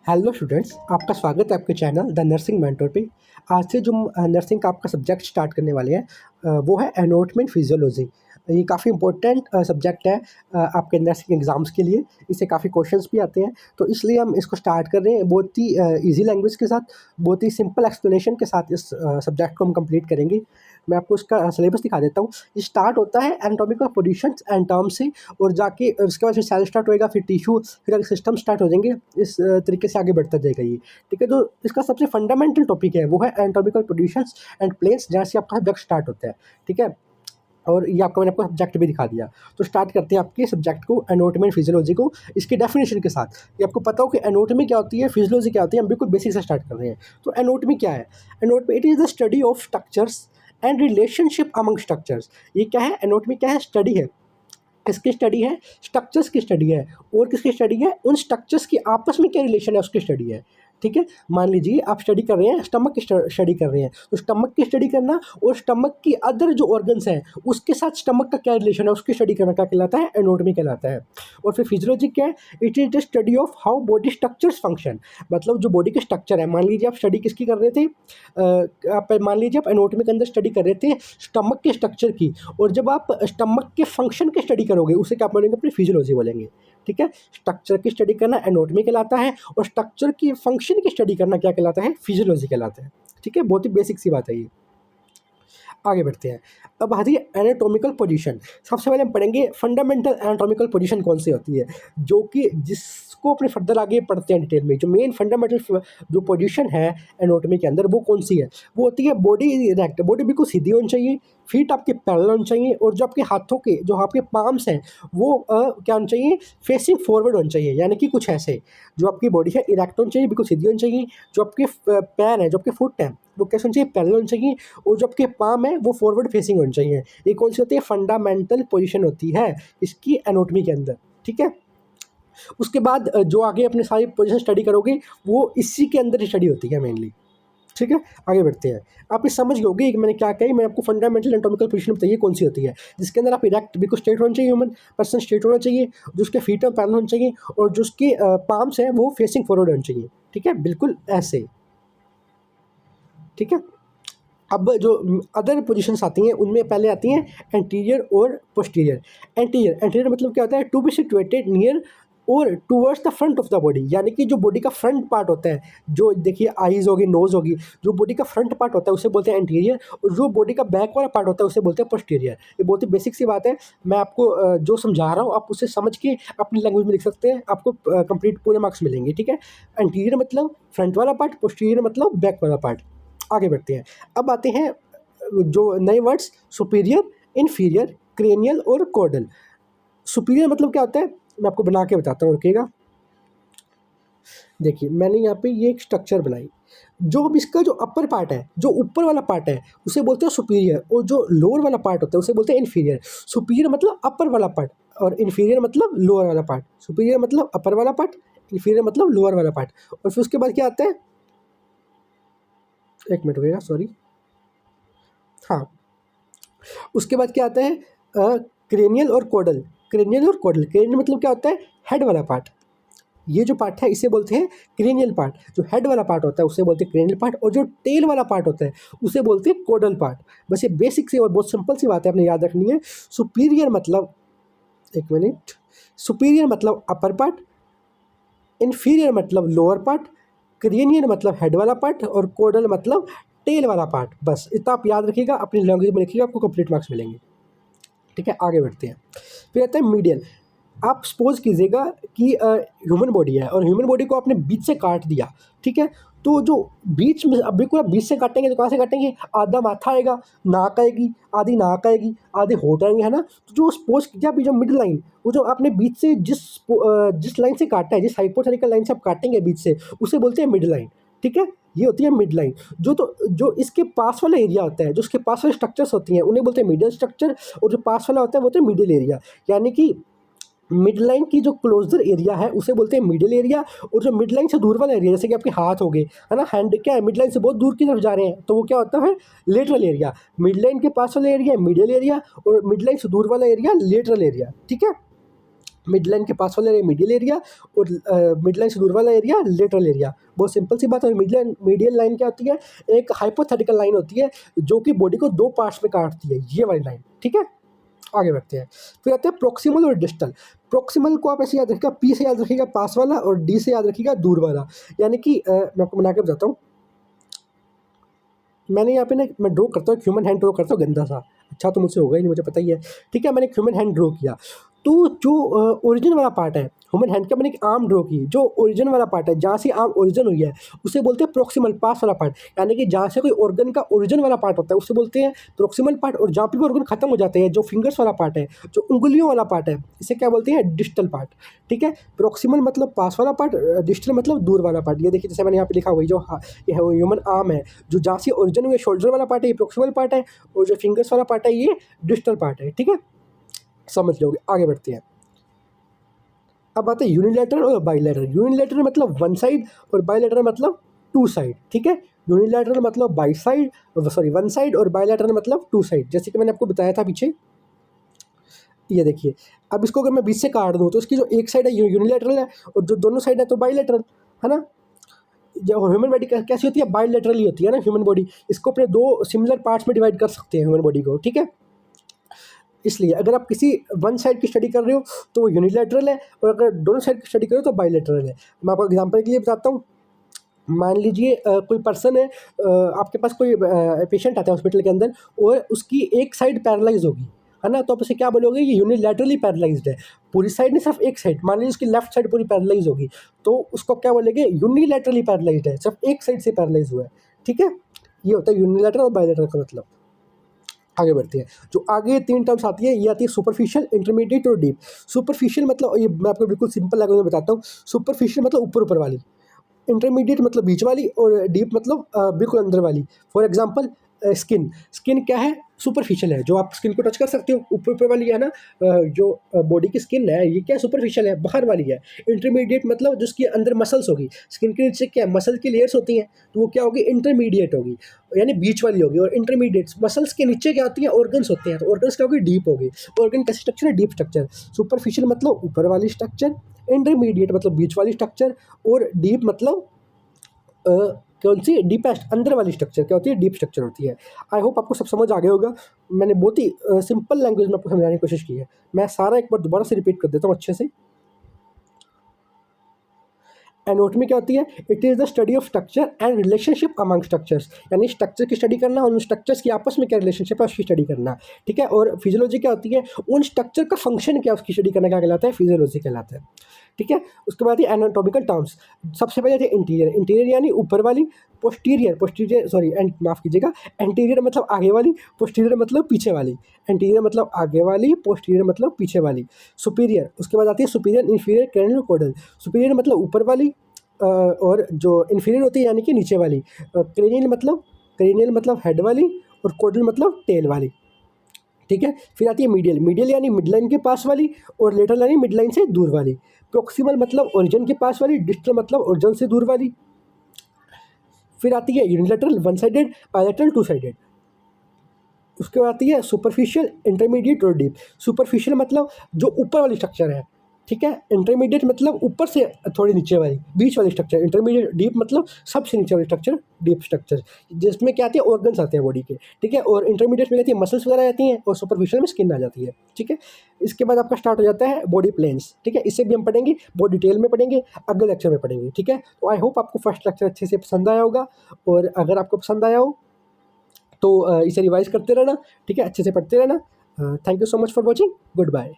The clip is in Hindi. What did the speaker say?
हेलो स्टूडेंट्स, आपका स्वागत है आपके चैनल द नर्सिंग मेंटर पे। आज से जो नर्सिंग का आपका सब्जेक्ट स्टार्ट करने वाले हैं वो है एनाटॉमी फिजियोलॉजी। ये काफ़ी इंपॉर्टेंट सब्जेक्ट है आपके नर्सिंग एग्ज़ाम्स के लिए। इससे काफ़ी क्वेश्चंस भी आते हैं, तो इसलिए हम इसको स्टार्ट कर रहे हैं बहुत ही ईजी लैंग्वेज के साथ, बहुत ही सिंपल एक्सप्लेनेशन के साथ इस सब्जेक्ट को हम कंप्लीट करेंगे। मैं आपको इसका सिलेबस दिखा देता हूँ। ये स्टार्ट होता है एनाटॉमिकल पोजीशंस एंड टर्म्स से, और जाके उसके बाद फिर सेल स्टार्ट होएगा, फिर टिश्यू, फिर आगे सिस्टम स्टार्ट हो जाएंगे। इस तरीके से आगे बढ़ता जाएगा ये। ठीक है, तो इसका सबसे फंडामेंटल टॉपिक है वो है एनाटॉमिकल पोजीशंस एंड प्लेन्स, जहाँ से आपका सब्जेक्ट स्टार्ट होता है। ठीक है, और ये आपको मैंने आपको सब्जेक्ट भी दिखा दिया। तो स्टार्ट करते हैं आपके सब्जेक्ट को, एनाटॉमी एंड फिजियोलॉजी को, इसकी डेफिनेशन के साथ। ये आपको पता हो कि एनाटॉमी क्या होती है, फिजियोलॉजी क्या होती है। हम बिल्कुल बेसिक से स्टार्ट कर रहे हैं। तो एनाटॉमी क्या है? Anatomy it is the study of structures and relationship among structures. ये क्या है? एनाटॉमी क्या है? स्टडी है। किसकी स्टडी है? स्ट्रक्चर्स की स्टडी है। और किसकी स्टडी है? उन स्ट्रक्चर्स की आपस में क्या रिलेशन है उसकी स्टडी है। ठीक है, मान लीजिए आप स्टडी कर रहे हैं, स्टमक की स्टडी कर रहे हैं, तो स्टमक की स्टडी करना और स्टमक की अदर जो ऑर्गन्स हैं उसके साथ स्टमक का क्या रिलेशन है उसकी स्टडी करना क्या कहलाता है? एनाटॉमी कहलाता है। और फिर फिजियोलॉजी क्या है? It is the study of how body structures function. मतलब जो बॉडी के स्ट्रक्चर है, मान लीजिए आप स्टडी किसकी कर रहे थे, आप मान लीजिए आप एनाटॉमी के अंदर स्टडी कर रहे थे स्टमक के स्ट्रक्चर की, और जब आप स्टमक के फंक्शन की स्टडी करोगे उसे क्या बोलेंगे? अपनी फिजियोलॉजी बोलेंगे। ठीक है, स्ट्रक्चर की स्टडी करना एनाटॉमी कहलाता है, और स्ट्रक्चर की फंक्शन की स्टडी करना क्या कहलाता है? फिजियोलॉजी कहलाता है। ठीक है, बहुत ही बेसिक सी बात है ये। आगे बढ़ते हैं। अब आती है एनाटॉमिकल पोजीशन। सबसे पहले हम पढ़ेंगे फंडामेंटल एनाटॉमिकल पोजीशन कौन सी होती है, जो कि जिसको अपने फर्दर आगे पढ़ते हैं डिटेल में। जो मेन फंडामेंटल जो पोजीशन है एनाटॉमी के अंदर वो कौन सी है? वो होती है बॉडी इरेक्ट, बॉडी बिल्कुल सीधी होनी चाहिए, फीट आपके पैरेलल होने चाहिए, और जो आपके हाथों के जो आपके पाम्स हैं वो क्या होने चाहिए? फेसिंग फॉरवर्ड होने चाहिए। यानी कि कुछ ऐसे जो आपकी बॉडी है इरेक्ट होनी चाहिए, बिल्कुल सीधी होनी चाहिए। जो आपके पैर हैं, जो आपके फुट हैं, वो कैसे होने चाहिए? पैरेलल होने चाहिए। और जो आपके पाम है वो फॉरवर्ड फेसिंग होनी चाहिए। ये कौन सी होती है? फंडामेंटल पोजीशन होती है इसकी एनाटॉमी के अंदर। ठीक है, उसके बाद जो आगे अपने सारी पोजीशन स्टडी करोगे वो इसी के अंदर ही स्टडी होती है मेनली। ठीक है, आगे बढ़ते हैं। आप ये समझ गए होगे कि मैंने क्या कही। मैं आपको फंडामेंटल एनाटॉमिकल पोजीशन बताइए कौन सी होती है, जिसके अंदर आप इरेक्ट बिल्कुल स्ट्रेट होना चाहिए, ह्यूमन पर्सन स्ट्रेट होना चाहिए, जो उसके फीट पैरेलल होने चाहिए, और जो उसके पाम्स हैं वो फेसिंग फॉरवर्ड होने चाहिए। ठीक है, बिल्कुल ऐसे। ठीक है, अब जो अदर पोजीशंस आती हैं उनमें पहले आती हैं एंटीरियर और पोस्टीरियर। एंटीरियर मतलब क्या होता है? टू बी सिचुएटेड नियर और towards the front of the body. यानी कि जो बॉडी का फ्रंट पार्ट होता है, जो देखिए आईज होगी, नोज होगी, जो बॉडी का फ्रंट पार्ट होता है उसे बोलते हैं एंटीरियर, और जो बॉडी का बैक वाला पार्ट होता है उसे बोलते हैं पोस्टीरियर। ये बहुत ही बेसिक सी बात है। मैं आपको जो समझा रहा हूँ आप उसे समझ के अपनी लैंग्वेज में लिख सकते हैं, आपको कंप्लीट पूरे मार्क्स मिलेंगे। ठीक है, एंटीरियर मतलब फ्रंट वाला पार्ट, पोस्टीरियर मतलब बैक वाला पार्ट। आगे बढ़ते हैं। अब आते हैं जो नए वर्ड्स, सुपीरियर, इन्फीरियर, क्रेनियल और कॉर्डल। सुपीरियर मतलब क्या होता है? मैं आपको बना के बताता हूँ, रुकिएगा। देखिए मैंने यहाँ पे ये एक स्ट्रक्चर बनाई। जो अब इसका जो अपर पार्ट है, जो ऊपर वाला पार्ट है उसे बोलते हैं सुपीरियर, और जो लोअर वाला पार्ट होता है उसे बोलते हैं इन्फीरियर। सुपीरियर मतलब अपर वाला पार्ट, और इन्फीरियर मतलब लोअर वाला पार्ट। सुपीरियर मतलब अपर वाला पार्ट, इन्फीरियर मतलब लोअर वाला पार्ट। और फिर उसके बाद क्या आता है? एक मिनट रुकिएगा, सॉरी। हाँ, उसके बाद क्या आता है? क्रेनियल और कोडल। क्रेनियल और कोडल, क्रेनियल मतलब क्या होता है? हेड वाला पार्ट। ये जो पार्ट है इसे बोलते हैं क्रेनियल पार्ट। जो हेड वाला पार्ट होता है उसे बोलते हैं क्रेनियल पार्ट, और जो टेल वाला पार्ट होता है उसे बोलते हैं कोडल पार्ट। बस ये बेसिक सी और बहुत सिंपल सी बात है, आपने याद रखनी है। सुपीरियर मतलब, एक मिनट, सुपीरियर मतलब अपर पार्ट, इन्फीरियर मतलब लोअर पार्ट, क्रेनियल मतलब हेड वाला पार्ट, और कोडल मतलब टेल वाला पार्ट। बस इतना आप याद रखिएगा, अपनी लैंग्वेज में लिखिएगा, आपको कंप्लीट मार्क्स मिलेंगे। ठीक है, आगे बढ़ते हैं। फिर आता है मीडियल। आप सपोज कीजिएगा कि ह्यूमन बॉडी है, और ह्यूमन बॉडी को आपने बीच से काट दिया। ठीक है, तो जो बीच में, अब बिल्कुल आप बीच से काटेंगे तो कहाँ से काटेंगे? आधा माथा आएगा, नाक आएगी, आधी नाक आएगी, आधे होठ आएंगे, है ना। तो जो सपोज कीजिए आप जो मिडिल लाइन, वो जो आपने बीच से जिस लाइन से काटा है, जिस हाइपोथेटिकल लाइन से आप काटेंगे बीच से, उसे बोलते हैं मिड लाइन। ठीक है, ये होती है मिड लाइन। जो इसके पास वाला एरिया होता है, जो इसके पास वाले स्ट्रक्चर्स होती हैं उन्हें बोलते हैं मीडियल स्ट्रक्चर, और जो पास वाला होता है वो होता है मिडिल एरिया। यानी कि मिड लाइन की जो क्लोजर एरिया है उसे बोलते हैं मिडिल एरिया, और जो मिड लाइन से दूर वाला एरिया, जैसे कि आपके हाथ हो गए, है ना, हैंड क्या है, मिड लाइन से बहुत दूर की तरफ जा रहे हैं, तो वो क्या होता है? Lateral area. मिड लाइन के पास वाला एरिया मिडिल एरिया, और मिड लाइन से दूर वाला एरिया लेटरल एरिया। ठीक है, मिड लाइन के पास वाला एरिया मीडियल एरिया, और मिड लाइन से दूर वाला एरिया लेटरल एरिया। बहुत सिंपल सी बात है। मीडियल लाइन क्या होती है? एक हाइपोथेटिकल लाइन होती है जो कि बॉडी को दो पार्ट्स में काटती है, ये वाली लाइन, ठीक है। आगे बढ़ते हैं। फिर आते हैं प्रोक्सिमल और डिस्टल। प्रोक्सिमल को आप ऐसे याद रखिएगा, पी से याद रखिएगा पास वाला, और डी से याद रखिएगा दूर वाला। यानी कि मैं आपको बना के बताता हूँ। मैंने यहाँ पे ना, मैं ड्रॉ करता हूँ, ह्यूमन हैंड ड्रॉ करता हूँ गंदा सा। अच्छा तो मुझसे होगा ही नहीं, मुझे पता ही है, ठीक है। मैंने ह्यूमन हैंड ड्रॉ किया, तो जो ओरिजिन वाला पार्ट है ह्यूमन हैंड का, मैंने एक आर्म ड्रॉ की, जो ओरिजिन वाला पार्ट है, जहाँ से आर्म ओरिजिन हुई है, उसे बोलते हैं प्रोक्सिमल, पास वाला पार्ट। यानी कि जहाँ से कोई ऑर्गन का ओरिजिन वाला पार्ट होता है उसे बोलते हैं प्रोक्सिमल पार्ट, और जहाँ पे भी ऑर्गन खत्म हो जाते हैं, जो फिंगर्स वाला पार्ट है, जो उंगलियों वाला पार्ट है, इसे क्या बोलते हैं? डिस्टल पार्ट, ठीक है। प्रोक्सिमल मतलब पास वाला पार्ट, डिस्टल मतलब दूर वाला पार्ट। ये देखिए, जैसे मैंने यहाँ पे लिखा हुआ है, जो ये ह्यूमन आर्म है, जो जहाँ से ओरिजिन हुए शोल्डर वाला पार्ट है, ये प्रोक्सिमल पार्ट है, और जो फिंगर्स वाला पार्ट है ये डिस्टल पार्ट है, ठीक है। समझ लोगे। आगे बढ़ते हैं। अब आते हैं यूनिलैटरल और बाइलैटरल। यूनिलैटरल मतलब वन साइड, और बाइलैटरल मतलब टू साइड, ठीक है। यूनिलैटरल मतलब by side, sorry one side, और बाइलैटरल मतलब टू साइड, जैसे कि मैंने आपको बताया था पीछे। ये देखिए, अब इसको अगर मैं बीच से काट दूँ तो इसकी जो एक साइड है यूनिलैटरल है, और जो दोनों साइड है तो बाइलैटरल, है ना। जो ह्यूमन बॉडी कैसी होती है? बाइलैटरली होती है ना ह्यूमन बॉडी। इसको अपने दो सिमिलर पार्ट्स में डिवाइड कर सकते हैं ह्यूमन बॉडी को, ठीक है। इसलिए अगर आप किसी वन साइड की स्टडी कर रहे हो तो वो यूनिलैटरल है, और अगर दोनों साइड की स्टडी कर रहे हो तो बाइलैटरल है। मैं आपको एग्जांपल के लिए बताता हूँ। मान लीजिए कोई पर्सन है, आपके पास कोई पेशेंट आता है हॉस्पिटल के अंदर, और उसकी एक साइड पैरालाइज होगी, है ना। तो आप उसे क्या बोलोगे? ये यूनिलैटरली पैरालाइज्ड है। पूरी साइड नहीं, सिर्फ एक साइड। मान लीजिए उसकी लेफ्ट साइड पूरी पैरालाइज होगी, तो उसको क्या बोलेंगे? यूनिलैटरली पैरालाइज्ड है, सिर्फ एक साइड से पैरालाइज हुआ है, ठीक है। ये होता है यूनिलैटरल और बाइलैटरल का मतलब। आगे बढ़ते हैं। जो आगे तीन टर्म्स आती है, ये आती है सुपरफिशियल, इंटरमीडिएट और डीप। सुपरफिशियल मतलब, ये मैं आपको बिल्कुल सिंपल लैंग्वेज में बताता हूँ। सुपरफिशियल मतलब ऊपर ऊपर वाली, इंटरमीडिएट मतलब बीच वाली, और डीप मतलब बिल्कुल अंदर वाली। For example skin. स्किन क्या है? सुपरफिशियल है, जो आप स्किन को टच कर सकते हो, ऊपर ऊपर वाली है ना। जो बॉडी की स्किन है, ये क्या सुपरफिशियल है, बाहर वाली है। इंटरमीडिएट मतलब जिसके अंदर मसल्स होगी। स्किन के नीचे क्या मसल की लेयर्स होती हैं, तो वो क्या होगी? इंटरमीडिएट होगी, यानी बीच वाली होगी। और इंटरमीडिएट मसल्स के नीचे क्या होती हैं? ऑर्गन्स होते हैं, तो ऑर्गन्स क्या होगी? डीप होगी। ऑर्गन का स्ट्रक्चर है डीप स्ट्रक्चर। सुपरफिशियल मतलब ऊपर वाली स्ट्रक्चर, इंटरमीडिएट मतलब बीच वाली स्ट्रक्चर, और डीप मतलब कौन सी? डीपेस्ट अंदर वाली स्ट्रक्चर क्या होती है? डीप स्ट्रक्चर होती है। आई होप आपको सब समझ आ गया होगा। मैंने बहुत ही सिंपल लैंग्वेज में आपको समझाने की कोशिश की है। मैं सारा एक बार दोबारा से रिपीट कर देता हूँ अच्छे से। एनाटॉमी क्या होती है? It is the study of structure and relationship among structures. यानी स्ट्रक्चर की स्टडी करना, और उन स्ट्रक्चर्स की आपस में क्या रिलेशनशिप है उसकी स्टडी करना, ठीक है। और फिजियोलॉजी क्या होती है? उन स्ट्रक्चर का फंक्शन क्या उसकी स्टडी करना क्या कहलाता है? फिजियोलॉजी कहलाता है, ठीक है। उसके बाद ये एनाटॉमिकल टर्म्स। सबसे पहले थे इंटीरियर। इंटीरियर यानी ऊपर वाली। पोस्टीरियर सॉरी, माफ़ कीजिएगा, एंटीरियर मतलब आगे वाली, पोस्टीरियर मतलब पीछे वाली। एंटीरियर मतलब आगे वाली, पोस्टीरियर मतलब पीछे वाली। सुपीरियर, उसके बाद आती है सुपीरियर, इन्फीरियर, क्रैनियल, कोडल। सुपीरियर मतलब ऊपर वाली, और जो इन्फीरियर होती है यानी कि नीचे वाली। क्रेनियल मतलब हेड वाली, और कोडल मतलब टेल वाली, ठीक है। फिर आती है मीडियल। मीडियल यानी मिड लाइन के पास वाली, और लेटरल यानी मिड लाइन से दूर वाली। प्रोक्सिमल मतलब ओरिजिन के पास वाली, डिस्टल मतलब ओरिजिन से दूर वाली। फिर आती है unilateral one sided, bilateral two sided. उसके बाद आती है सुपरफिशियल, इंटरमीडिएट और डीप। सुपरफिशियल मतलब जो ऊपर वाली स्ट्रक्चर है, ठीक है। इंटरमीडिएट मतलब ऊपर से थोड़ी नीचे वाली, बीच वाली स्ट्रक्चर। इंटरमीडिएट, डीप मतलब सबसे नीचे वाली स्ट्रक्चर, डीप स्ट्रक्चर, जिसमें क्या आती है? ऑर्गन्स आते हैं बॉडी के, ठीक है। और इंटरमीडिएट में आती है मसल्स वगैरह आती हैं, और सुपरफिशियल में स्किन आ जाती है, ठीक है। इसके बाद आपका स्टार्ट हो जाता है बॉडी प्लेन्स, ठीक है। इससे भी हम पढ़ेंगे, बहुत डिटेल में पढ़ेंगे, अगले लेक्चर में पढ़ेंगे, ठीक है। तो आई होप आपको फर्स्ट लेक्चर अच्छे से पसंद आया होगा, और अगर आपको पसंद आया हो तो इसे रिवाइज करते रहना, ठीक है, अच्छे से पढ़ते रहना। Thank you so much for watching. Good bye.